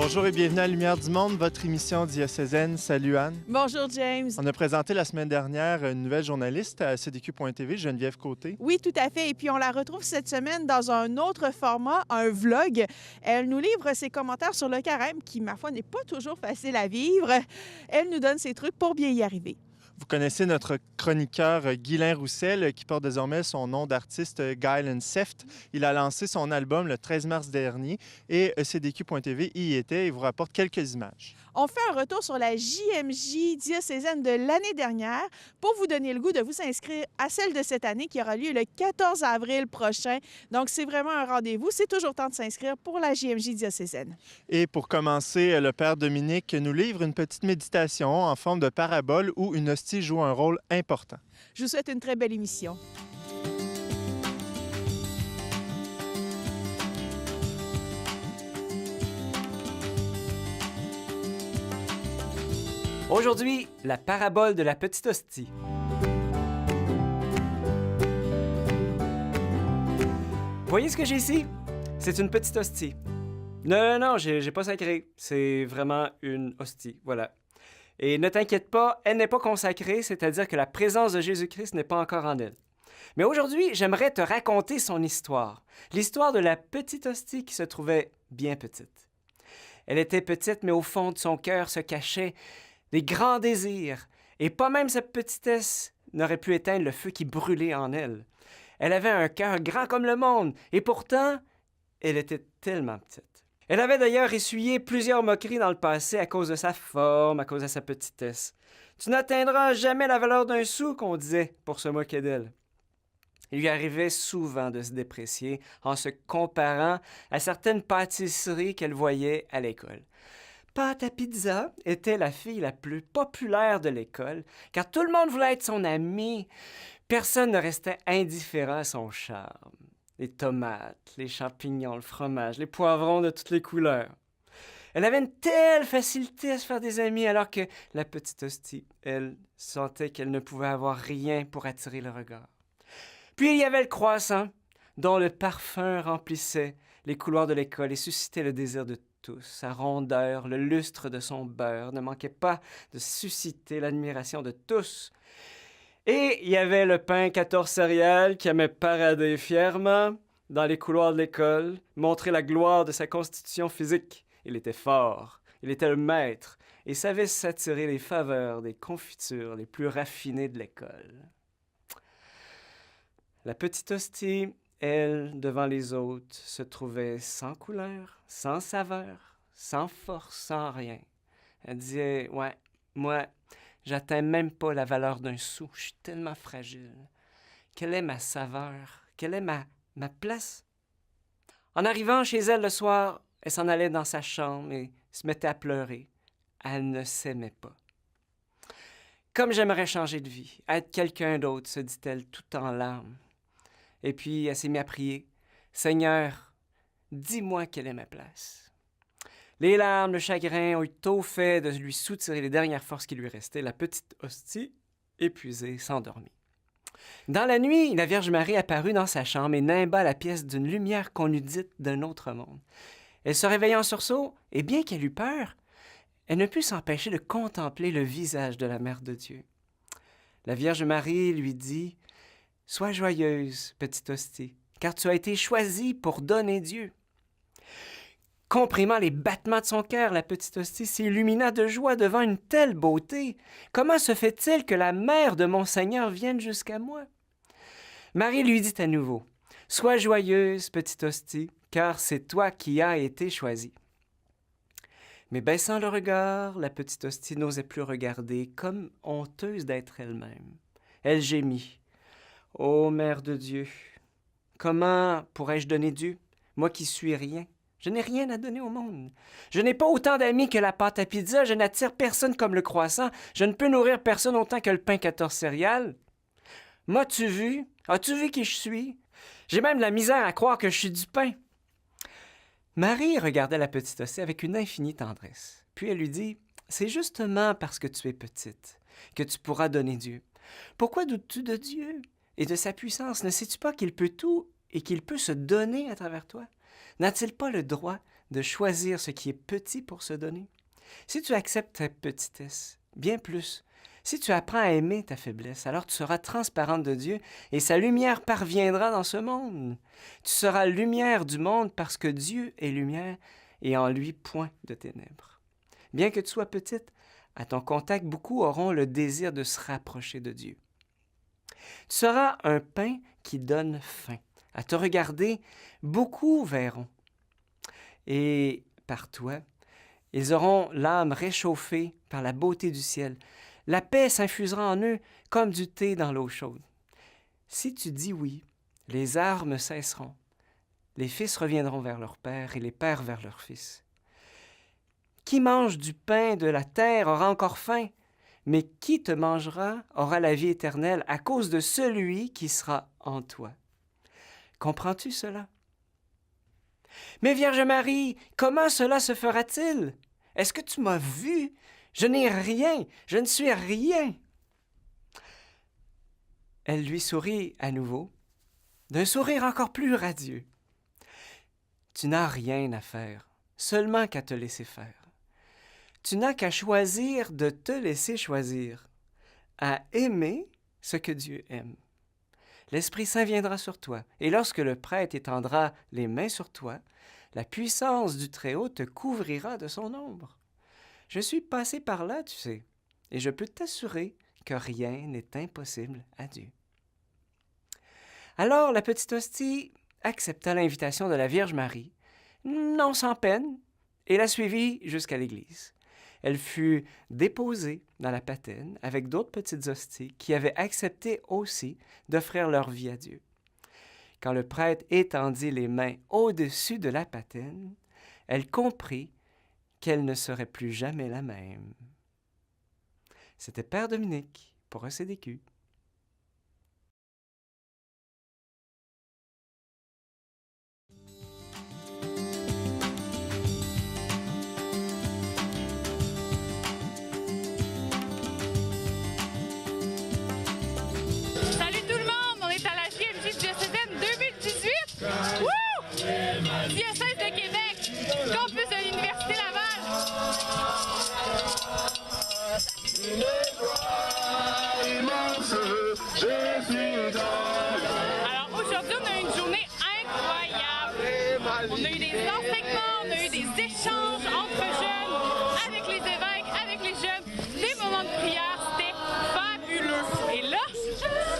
Bonjour et bienvenue à Lumière du Monde, votre émission diocésaine. Salut Anne. Bonjour James. On a présenté la semaine dernière une nouvelle journaliste à CDQ.tv, Geneviève Côté. Oui, tout à fait. Et puis on la retrouve cette semaine dans un autre format, un vlog. Elle nous livre ses commentaires sur le carême, qui, ma foi, n'est pas toujours facile à vivre. Elle nous donne ses trucs pour bien y arriver. Vous connaissez notre chroniqueur Guylain Roussel, qui porte désormais son nom d'artiste Guylain Seft. Il a lancé son album le 13 mars dernier et CDQ.tv y était et vous rapporte quelques images. On fait un retour sur la JMJ diocésaine de l'année dernière pour vous donner le goût de vous inscrire à celle de cette année qui aura lieu le 14 avril prochain. Donc, c'est vraiment un rendez-vous. C'est toujours temps de s'inscrire pour la JMJ diocésaine. Et pour commencer, le Père Dominique nous livre une petite méditation en forme de parabole où une hostie joue un rôle important. Je vous souhaite une très belle émission. Aujourd'hui, la parabole de la petite hostie. Voyez ce que j'ai ici? C'est une petite hostie. Non, j'ai pas sacré. C'est vraiment une hostie, voilà. Et ne t'inquiète pas, elle n'est pas consacrée, c'est-à-dire que la présence de Jésus-Christ n'est pas encore en elle. Mais aujourd'hui, j'aimerais te raconter son histoire. L'histoire de la petite hostie qui se trouvait bien petite. Elle était petite, mais au fond de son cœur se cachait des grands désirs, et pas même sa petitesse n'aurait pu éteindre le feu qui brûlait en elle. Elle avait un cœur grand comme le monde, et pourtant, elle était tellement petite. Elle avait d'ailleurs essuyé plusieurs moqueries dans le passé à cause de sa forme, à cause de sa petitesse. « Tu n'atteindras jamais la valeur d'un sou », qu'on disait, pour se moquer d'elle. Il lui arrivait souvent de se déprécier en se comparant à certaines pâtisseries qu'elle voyait à l'école. Pâte à pizza était la fille la plus populaire de l'école, car tout le monde voulait être son ami. Personne ne restait indifférent à son charme. Les tomates, les champignons, le fromage, les poivrons de toutes les couleurs. Elle avait une telle facilité à se faire des amis, alors que la petite hostie, elle, sentait qu'elle ne pouvait avoir rien pour attirer le regard. Puis il y avait le croissant, dont le parfum remplissait les couloirs de l'école et suscitait le désir de tous. Sa rondeur, le lustre de son beurre ne manquait pas de susciter l'admiration de tous. Et il y avait le pain 14 céréales qui aimait parader fièrement dans les couloirs de l'école, montrer la gloire de sa constitution physique. Il était fort, il était le maître et savait s'attirer les faveurs des confitures les plus raffinées de l'école. La petite hostie, elle, devant les autres, se trouvait sans couleur, sans saveur, sans force, sans rien. Elle disait, « Ouais, moi, j'atteins même pas la valeur d'un sou, je suis tellement fragile. Quelle est ma saveur? Quelle est ma place? » En arrivant chez elle le soir, elle s'en allait dans sa chambre et se mettait à pleurer. Elle ne s'aimait pas. « Comme j'aimerais changer de vie, être quelqu'un d'autre, » se dit-elle tout en larmes. Et puis, elle s'est mise à prier. « Seigneur, dis-moi quelle est ma place. » Les larmes, le chagrin ont eu tôt fait de lui soutirer les dernières forces qui lui restaient. La petite hostie, épuisée, s'endormit. Dans la nuit, la Vierge Marie apparut dans sa chambre et nimba la pièce d'une lumière qu'on eût dite d'un autre monde. Elle se réveilla en sursaut, et bien qu'elle eût peur, elle ne put s'empêcher de contempler le visage de la Mère de Dieu. La Vierge Marie lui dit: « Sois joyeuse, petite hostie, car tu as été choisie pour donner Dieu. » Comprimant les battements de son cœur, la petite hostie s'illumina de joie devant une telle beauté. Comment se fait-il que la mère de mon Seigneur vienne jusqu'à moi? Marie lui dit à nouveau: « Sois joyeuse, petite hostie, car c'est toi qui as été choisie. » Mais baissant le regard, la petite hostie n'osait plus regarder, comme honteuse d'être elle-même. Elle gémit: « Ô Mère de Dieu, comment pourrais-je donner Dieu, moi qui suis rien? Je n'ai rien à donner au monde. Je n'ai pas autant d'amis que la pâte à pizza, je n'attire personne comme le croissant, je ne peux nourrir personne autant que le pain 14 céréales. M'as-tu vu? As-tu vu qui je suis? J'ai même la misère à croire que je suis du pain. » Marie regardait la petite hostie avec une infinie tendresse. Puis elle lui dit: « C'est justement parce que tu es petite que tu pourras donner Dieu. Pourquoi doutes-tu de Dieu et de sa puissance? Ne sais-tu pas qu'il peut tout et qu'il peut se donner à travers toi? N'a-t-il pas le droit de choisir ce qui est petit pour se donner, si tu acceptes ta petitesse, bien plus, si tu apprends à aimer ta faiblesse, alors tu seras transparente de Dieu et sa lumière parviendra dans ce monde. Tu seras lumière du monde parce que Dieu est lumière et en lui point de ténèbres. Bien que tu sois petite, à ton contact, beaucoup auront le désir de se rapprocher de Dieu. Tu seras un pain qui donne faim. À te regarder, beaucoup verront. Et par toi, ils auront l'âme réchauffée par la beauté du ciel. La paix s'infusera en eux comme du thé dans l'eau chaude. Si tu dis oui, les armes cesseront. Les fils reviendront vers leur père et les pères vers leurs fils. Qui mange du pain de la terre aura encore faim, mais qui te mangera aura la vie éternelle à cause de celui qui sera en toi. Comprends-tu cela? Mais Vierge Marie, comment cela se fera-t-il? Est-ce que tu m'as vu? Je n'ai rien, je ne suis rien. Elle lui sourit à nouveau, d'un sourire encore plus radieux. Tu n'as rien à faire, seulement qu'à te laisser faire. Tu n'as qu'à choisir de te laisser choisir, à aimer ce que Dieu aime. L'Esprit Saint viendra sur toi, et lorsque le prêtre étendra les mains sur toi, la puissance du Très-Haut te couvrira de son ombre. Je suis passé par là, tu sais, et je peux t'assurer que rien n'est impossible à Dieu. Alors la petite hostie accepta l'invitation de la Vierge Marie, non sans peine, et la suivit jusqu'à l'église. Elle fut déposée dans la patène avec d'autres petites hosties qui avaient accepté aussi d'offrir leur vie à Dieu. Quand le prêtre étendit les mains au-dessus de la patène, elle comprit qu'elle ne serait plus jamais la même. C'était Père Dominique pour ECDQ. Salut tout le monde, on est à la JMJ diocésaine 2018. Wouh! Diocèse de Québec, campus de l'Université Laval. Alors aujourd'hui, on a eu une journée incroyable. On a eu des enseignements, on a eu des échanges entre jeunes, avec les évêques, avec les jeunes, des moments de prière, c'était fabuleux. Et là,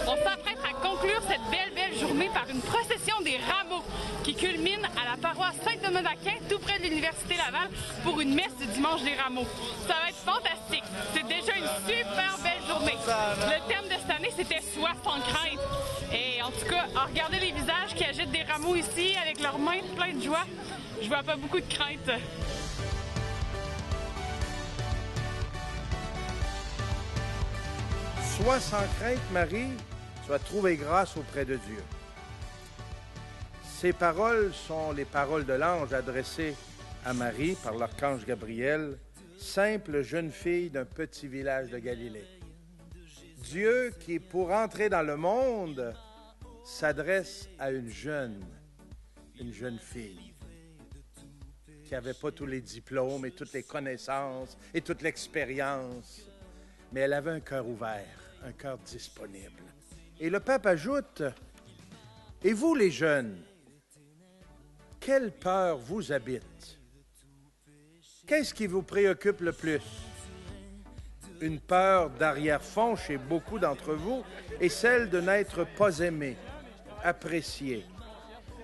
on s'apprête à conclure cette belle journée par une procession des rameaux qui culmine à la paroisse Saint-Thomas d'Aquin, tout près de l'Université Laval, pour une messe du dimanche des rameaux. Ça va être fantastique. C'est déjà une super belle journée. Le thème de cette année, c'était « Sois sans crainte ». Et en tout cas, à regarder les visages qui agitent des rameaux ici avec leurs mains pleines de joie, je vois pas beaucoup de crainte. Sois sans crainte, Marie, tu vas trouver grâce auprès de Dieu. Ces paroles sont les paroles de l'ange adressées à Marie par l'archange Gabriel, simple jeune fille d'un petit village de Galilée. Dieu, qui pour entrer dans le monde, s'adresse à une jeune fille, qui n'avait pas tous les diplômes et toutes les connaissances et toute l'expérience, mais elle avait un cœur ouvert, un cœur disponible. Et le pape ajoute, « Et vous les jeunes, quelle peur vous habite? Qu'est-ce qui vous préoccupe le plus? Une peur d'arrière-fond chez beaucoup d'entre vous est celle de n'être pas aimé, apprécié,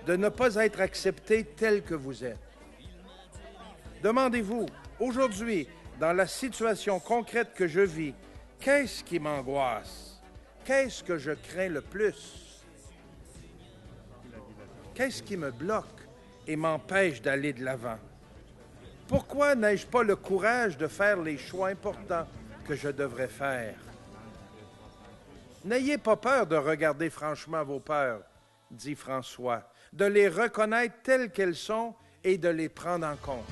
de ne pas être accepté tel que vous êtes. Demandez-vous, aujourd'hui, dans la situation concrète que je vis, qu'est-ce qui m'angoisse? Qu'est-ce que je crains le plus? Qu'est-ce qui me bloque et m'empêche d'aller de l'avant? Pourquoi n'ai-je pas le courage de faire les choix importants que je devrais faire? N'ayez pas peur de regarder franchement vos peurs, dit François, de les reconnaître telles qu'elles sont et de les prendre en compte.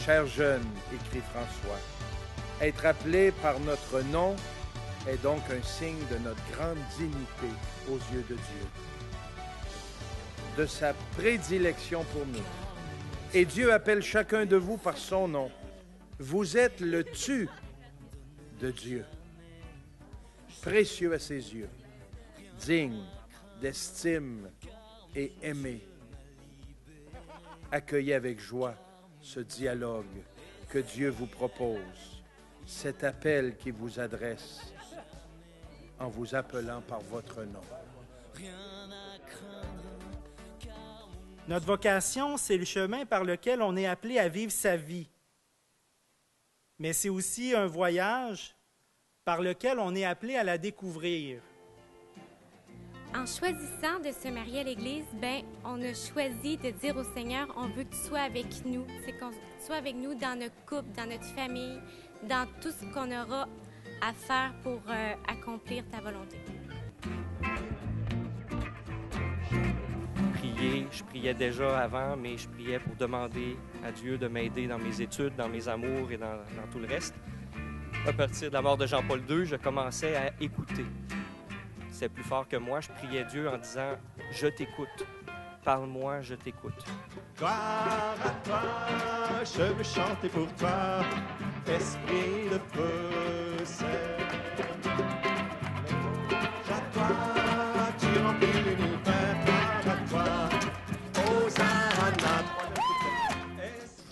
Chers jeunes, écrit François, être appelé par notre nom est donc un signe de notre grande dignité aux yeux de Dieu, de sa prédilection pour nous Et Dieu appelle chacun de vous par son nom. Vous êtes le tu de Dieu, précieux à ses yeux, digne d'estime et aimé. Accueillez avec joie ce dialogue que Dieu vous propose, cet appel qui vous adresse en vous appelant par votre nom. Notre vocation, c'est le chemin par lequel on est appelé à vivre sa vie. Mais c'est aussi un voyage par lequel on est appelé à la découvrir. En choisissant de se marier à l'Église, on a choisi de dire au Seigneur, on veut que tu sois avec nous. C'est qu'on soit avec nous dans notre couple, dans notre famille, dans tout ce qu'on aura à faire pour accomplir ta volonté. Je priais déjà avant, mais je priais pour demander à Dieu de m'aider dans mes études, dans mes amours et dans tout le reste. À partir de la mort de Jean-Paul II, je commençais à écouter. C'est plus fort que moi. Je priais Dieu en disant « Je t'écoute. Parle-moi, je t'écoute. » Gloire à toi, je veux chanter pour toi, esprit de procès. À toi, tu remplis l'univers, gloire à toi, Hosanna.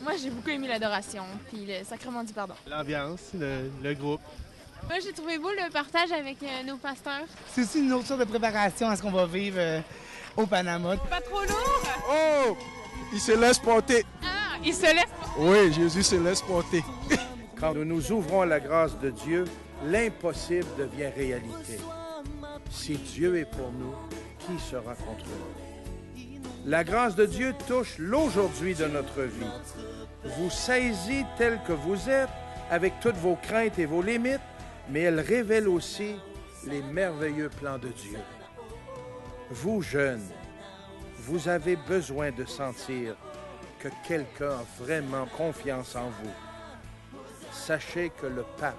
Moi, j'ai beaucoup aimé l'adoration, puis le sacrement du pardon. L'ambiance, le groupe. Moi, j'ai trouvé beau le partage avec nos pasteurs. C'est aussi une autre sorte de préparation à ce qu'on va vivre au Panama. Pas trop lourd? Oh! Il se laisse porter. Ah, il se laisse. Oui, Jésus se laisse porter. Quand nous nous ouvrons à la grâce de Dieu, l'impossible devient réalité. Si Dieu est pour nous, qui sera contre nous? La grâce de Dieu touche l'aujourd'hui de notre vie. Vous saisit tel que vous êtes, avec toutes vos craintes et vos limites, mais elle révèle aussi les merveilleux plans de Dieu. Vous, jeunes, vous avez besoin de sentir que quelqu'un a vraiment confiance en vous. Sachez que le pape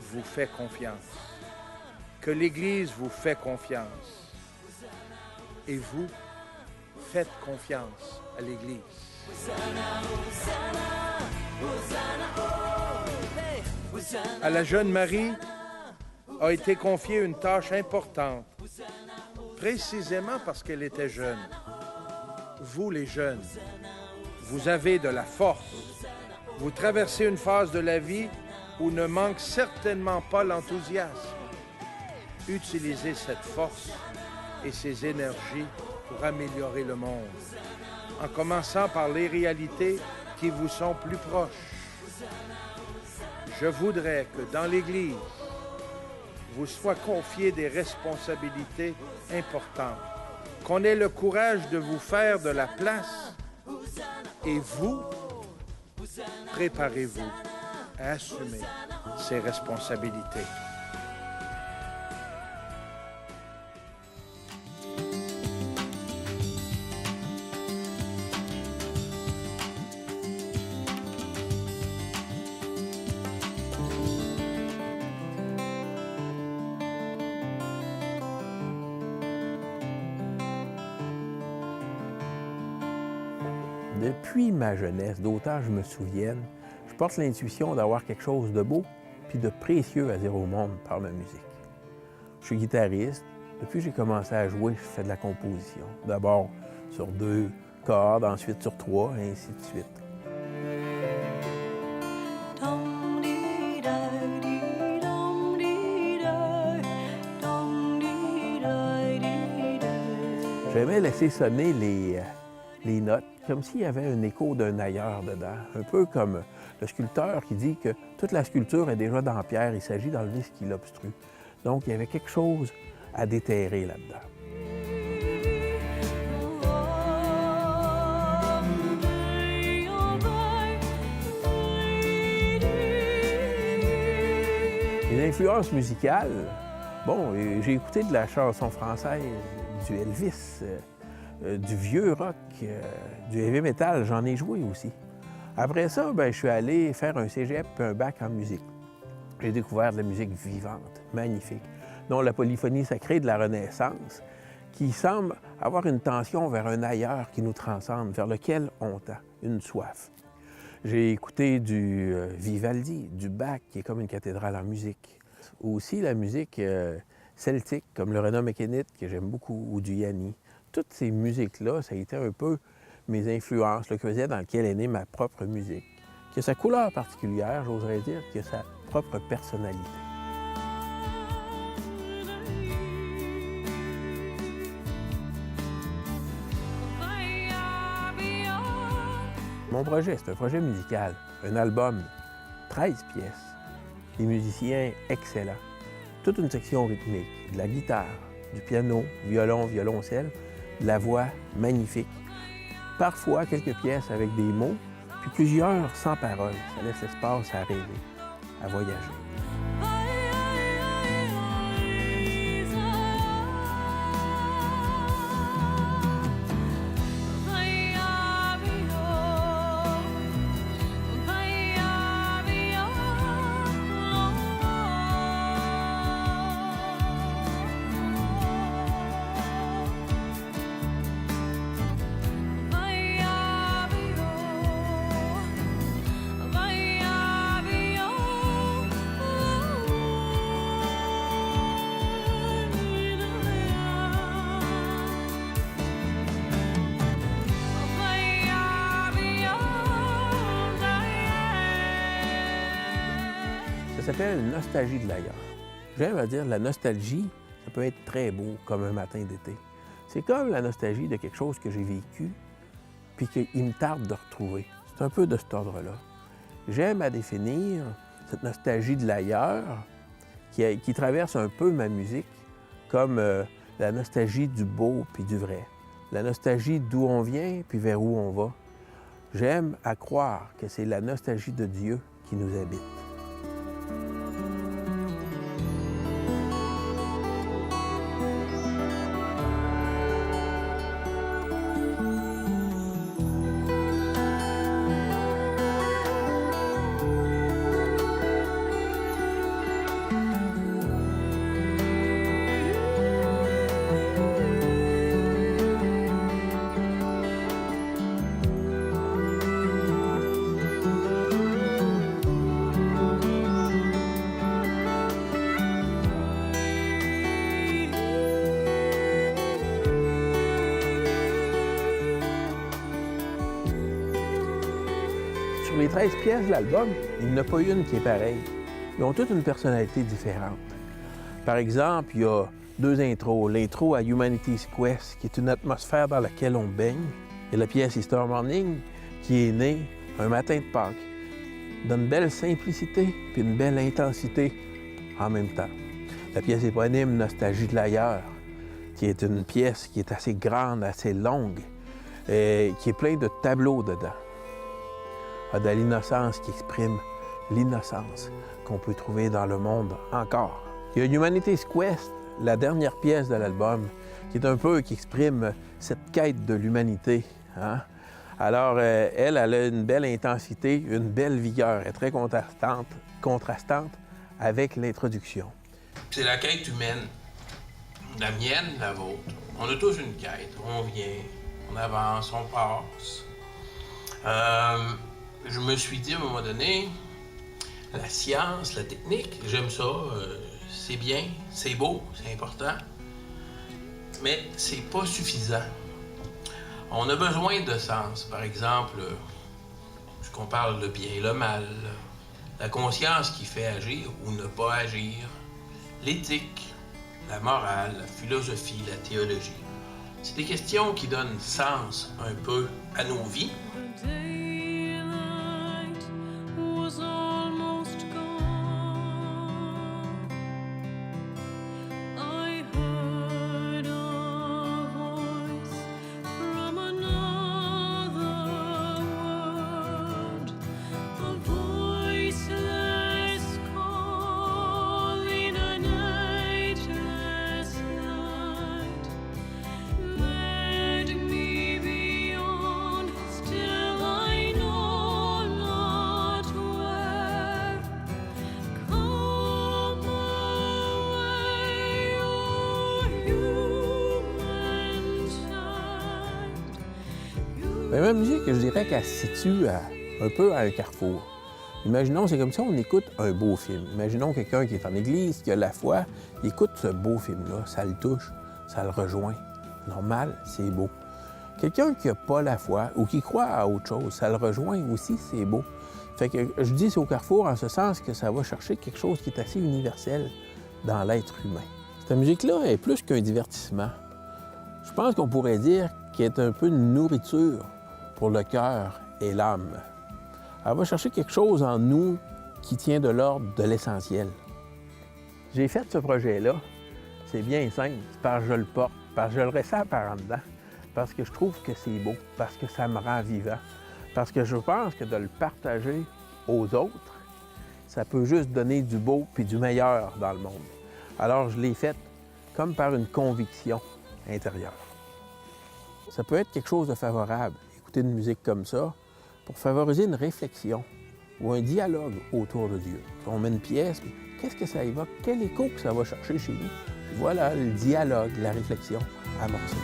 vous fait confiance, que l'Église vous fait confiance. Et vous, faites confiance à l'Église. À la jeune Marie a été confiée une tâche importante, précisément parce qu'elle était jeune. Vous, les jeunes, vous avez de la force. Vous traversez une phase de la vie où ne manque certainement pas l'enthousiasme. Utilisez cette force et ces énergies pour améliorer le monde, en commençant par les réalités qui vous sont plus proches. Je voudrais que dans l'Église, vous soient confiées des responsabilités importantes, qu'on ait le courage de vous faire de la place et vous, préparez-vous à assumer ces responsabilités. Depuis ma jeunesse, d'autant je me souvienne, je porte l'intuition d'avoir quelque chose de beau puis de précieux à dire au monde par ma musique. Je suis guitariste. Depuis que j'ai commencé à jouer, je fais de la composition. D'abord sur 2 cordes, ensuite sur 3, et ainsi de suite. J'aimais laisser sonner les notes, comme s'il y avait un écho d'un ailleurs dedans. Un peu comme le sculpteur qui dit que toute la sculpture est déjà dans la pierre, il s'agit d'enlever ce qui l'obstrue. Donc, il y avait quelque chose à déterrer là-dedans. Les influences musicales, bon, j'ai écouté de la chanson française, du Elvis, du vieux rock, du heavy metal, j'en ai joué aussi. Après ça, je suis allé faire un cégep et un bac en musique. J'ai découvert de la musique vivante, magnifique, dont la polyphonie sacrée de la Renaissance, qui semble avoir une tension vers un ailleurs qui nous transcende, vers lequel on tend, une soif. J'ai écouté du Vivaldi, du Bach, qui est comme une cathédrale en musique. Ou aussi la musique celtique, comme le Renaud Mécanite, que j'aime beaucoup, ou du Yanni. Toutes ces musiques-là, ça a été un peu mes influences, le creuset dans lequel est née ma propre musique. Qui a sa couleur particulière, j'oserais dire, qui a sa propre personnalité. Mon projet, c'est un projet musical, un album, 13 pièces, des musiciens excellents, toute une section rythmique, de la guitare, du piano, violon, violoncelle, de la voix magnifique, parfois quelques pièces avec des mots, puis plusieurs sans paroles. Ça laisse l'espace à rêver, à voyager. Ça s'appelle « Nostalgie de l'ailleurs ». J'aime à dire la nostalgie, ça peut être très beau, comme un matin d'été. C'est comme la nostalgie de quelque chose que j'ai vécu, puis qu'il me tarde de retrouver. C'est un peu de cet ordre-là. J'aime à définir cette nostalgie de l'ailleurs, qui traverse un peu ma musique, comme la nostalgie du beau puis du vrai. La nostalgie d'où on vient puis vers où on va. J'aime à croire que c'est la nostalgie de Dieu qui nous habite. Sur les 13 pièces de l'album, il n'y en a pas une qui est pareille. Ils ont toutes une personnalité différente. Par exemple, il y a 2 intros. L'intro à Humanity's Quest, qui est une atmosphère dans laquelle on baigne, et la pièce Easter Morning, qui est née un matin de Pâques, d'une belle simplicité puis une belle intensité en même temps. La pièce éponyme Nostalgie de l'ailleurs, qui est une pièce qui est assez grande, assez longue, et qui est plein de tableaux dedans. A de l'innocence qui exprime l'innocence qu'on peut trouver dans le monde encore. Il y a Humanity's Quest, la dernière pièce de l'album, qui exprime cette quête de l'humanité. Hein? Alors, elle a une belle intensité, une belle vigueur, elle est très contrastante avec l'introduction. C'est la quête humaine, la mienne, la vôtre. On a tous une quête, on vient, on avance, on passe. Je me suis dit à un moment donné, la science, la technique, j'aime ça, c'est bien, c'est beau, c'est important, mais c'est pas suffisant. On a besoin de sens, par exemple, puisqu'on parle de bien et le mal, la conscience qui fait agir ou ne pas agir, l'éthique, la morale, la philosophie, la théologie. C'est des questions qui donnent sens un peu à nos vies. Let me beyond, still I Bien, ma musique, je dirais qu'elle se situe un peu à un carrefour. Imaginons, c'est comme si on écoute un beau film. Imaginons quelqu'un qui est en église, qui a la foi, il écoute ce beau film-là, ça le touche, ça le rejoint. Normal, c'est beau. Quelqu'un qui n'a pas la foi ou qui croit à autre chose, ça le rejoint aussi, c'est beau. Fait que je dis c'est au carrefour en ce sens que ça va chercher quelque chose qui est assez universel dans l'être humain. Cette musique-là est plus qu'un divertissement. Je pense qu'on pourrait dire qu'elle est un peu une nourriture pour le cœur et l'âme. Elle va chercher quelque chose en nous qui tient de l'ordre de l'essentiel. J'ai fait ce projet-là, c'est bien simple, c'est parce que je le porte, parce que je le ressens par en dedans, parce que je trouve que c'est beau, parce que ça me rend vivant, parce que je pense que de le partager aux autres, ça peut juste donner du beau puis du meilleur dans le monde. Alors je l'ai fait comme par une conviction intérieure. Ça peut être quelque chose de favorable, écouter une musique comme ça, pour favoriser une réflexion ou un dialogue autour de Dieu. On met une pièce, qu'est-ce que ça évoque? Quel écho que ça va chercher chez nous? Puis voilà, le dialogue, la réflexion amorcée.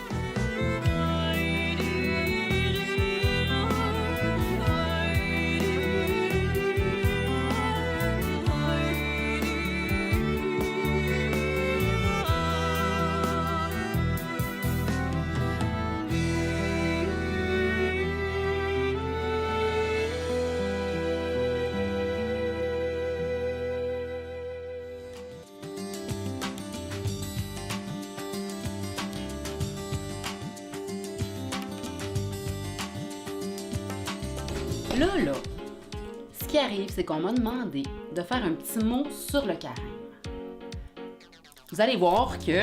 Là, ce qui arrive, c'est qu'on m'a demandé de faire un petit mot sur le carême. Vous allez voir que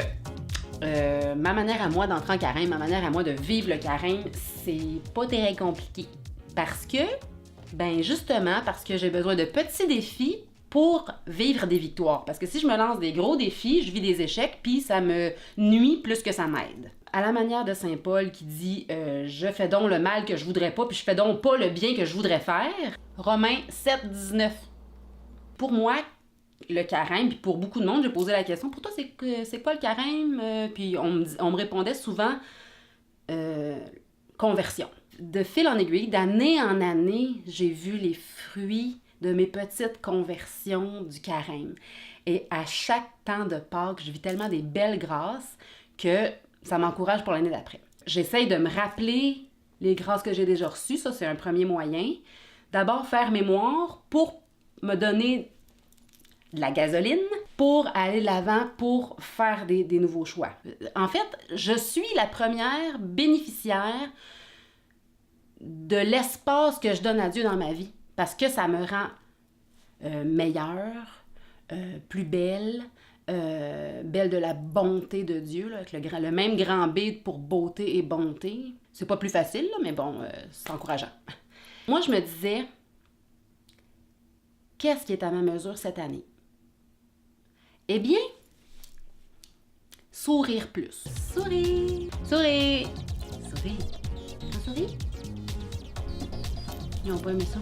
ma manière à moi d'entrer en carême, ma manière à moi de vivre le carême, c'est pas très compliqué. Parce que, justement, parce que j'ai besoin de petits défis pour vivre des victoires. Parce que si je me lance des gros défis, je vis des échecs, puis ça me nuit plus que ça m'aide. À la manière de Saint Paul qui dit « Je fais donc le mal que je voudrais pas, puis je fais donc pas le bien que je voudrais faire », Romains 7, 19. Pour moi, le carême, puis pour beaucoup de monde, j'ai posé la question « Pour toi, c'est quoi le carême? » Puis on me répondait souvent « Conversion ». De fil en aiguille, d'année en année, j'ai vu les fruits de mes petites conversions du carême. Et à chaque temps de Pâques, je vis tellement des belles grâces que ça m'encourage pour l'année d'après. J'essaye de me rappeler les grâces que j'ai déjà reçues, ça c'est un premier moyen. D'abord faire mémoire pour me donner de la gasoline, pour aller de l'avant, pour faire des nouveaux choix. En fait, je suis la première bénéficiaire de l'espace que je donne à Dieu dans ma vie, parce que ça me rend meilleure, plus belle, belle de la bonté de Dieu, là, avec le même grand B pour beauté et bonté. C'est pas plus facile, là, mais bon, c'est encourageant. Moi, je me disais, qu'est-ce qui est à ma mesure cette année? Eh bien, sourire plus. Sourire! Sourire! Sourire! Un sourire? Ils n'ont pas aimé ça?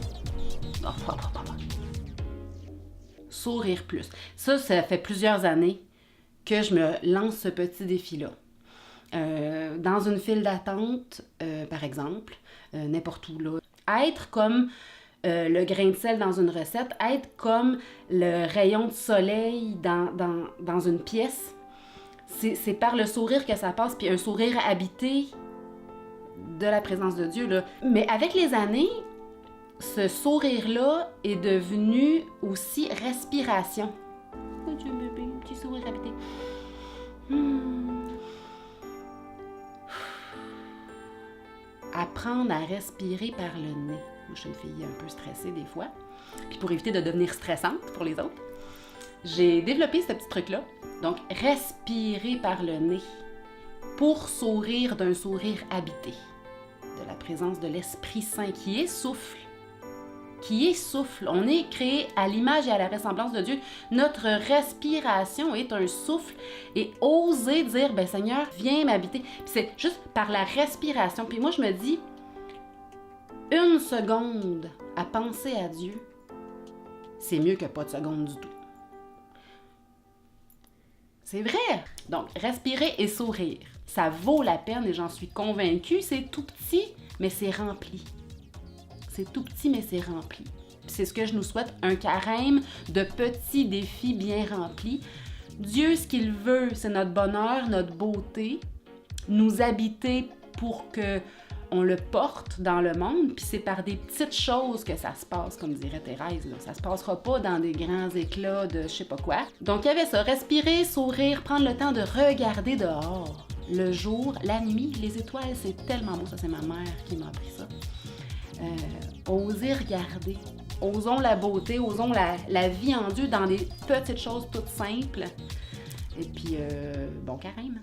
Sourire plus. Ça fait plusieurs années que je me lance ce petit défi-là. Dans une file d'attente, par exemple, n'importe où, là. Être comme le grain de sel dans une recette, être comme le rayon de soleil dans une pièce, c'est par le sourire que ça passe, puis un sourire habité de la présence de Dieu, là. Mais avec les années, ce sourire-là est devenu aussi respiration. Oh Dieu, bébé, un petit sourire habité. Apprendre à respirer par le nez. Moi, je suis une fille un peu stressée des fois. Puis pour éviter de devenir stressante pour les autres, j'ai développé ce petit truc-là. Donc, respirer par le nez pour sourire d'un sourire habité. De la présence de l'Esprit Saint qui est souffle. Qui est souffle. On est créé à l'image et à la ressemblance de Dieu. Notre respiration est un souffle et oser dire, Seigneur, viens m'habiter. Puis c'est juste par la respiration. Puis moi, je me dis, une seconde à penser à Dieu, c'est mieux que pas de seconde du tout. C'est vrai. Donc, respirer et sourire, ça vaut la peine et j'en suis convaincue. C'est tout petit mais c'est rempli. C'est tout petit, mais c'est rempli. C'est ce que je nous souhaite, un carême de petits défis bien remplis. Dieu, ce qu'il veut, c'est notre bonheur, notre beauté, nous habiter pour que on le porte dans le monde, puis c'est par des petites choses que ça se passe, comme dirait Thérèse. Là. Ça se passera pas dans des grands éclats de je sais pas quoi. Donc, il y avait ça, respirer, sourire, prendre le temps de regarder dehors. Le jour, la nuit, les étoiles, c'est tellement beau. Ça, c'est ma mère qui m'a appris ça. Oser regarder. Osons la beauté, osons la vie en Dieu dans des petites choses toutes simples. Et puis, bon carême.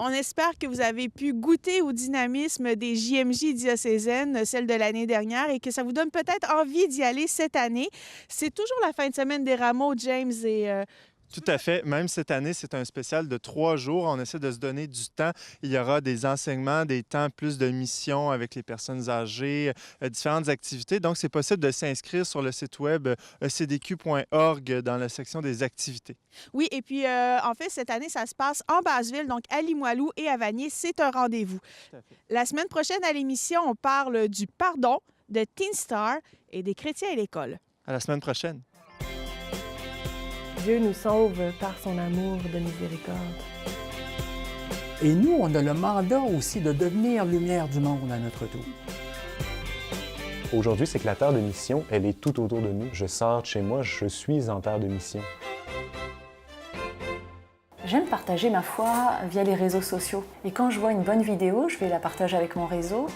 On espère que vous avez pu goûter au dynamisme des JMJ diocésaines, celle de l'année dernière, et que ça vous donne peut-être envie d'y aller cette année. C'est toujours la fin de semaine des rameaux, James, et... Tout à fait. Même cette année, c'est un spécial de 3 jours. On essaie de se donner du temps. Il y aura des enseignements, des temps plus de missions avec les personnes âgées, différentes activités. Donc, c'est possible de s'inscrire sur le site web ecdq.org dans la section des activités. Oui, et puis, en fait, cette année, ça se passe en Basse-Ville, donc à Limoilou et à Vanier. C'est un rendez-vous. La semaine prochaine, à l'émission, on parle du pardon, de Teen Star et des chrétiens à l'école. À la semaine prochaine. Dieu nous sauve par son amour de miséricorde. Et nous, on a le mandat aussi de devenir lumière du monde à notre tour. Aujourd'hui, c'est que la terre de mission, elle est tout autour de nous. Je sors de chez moi, je suis en terre de mission. J'aime partager ma foi via les réseaux sociaux. Et quand je vois une bonne vidéo, je vais la partager avec mon réseau.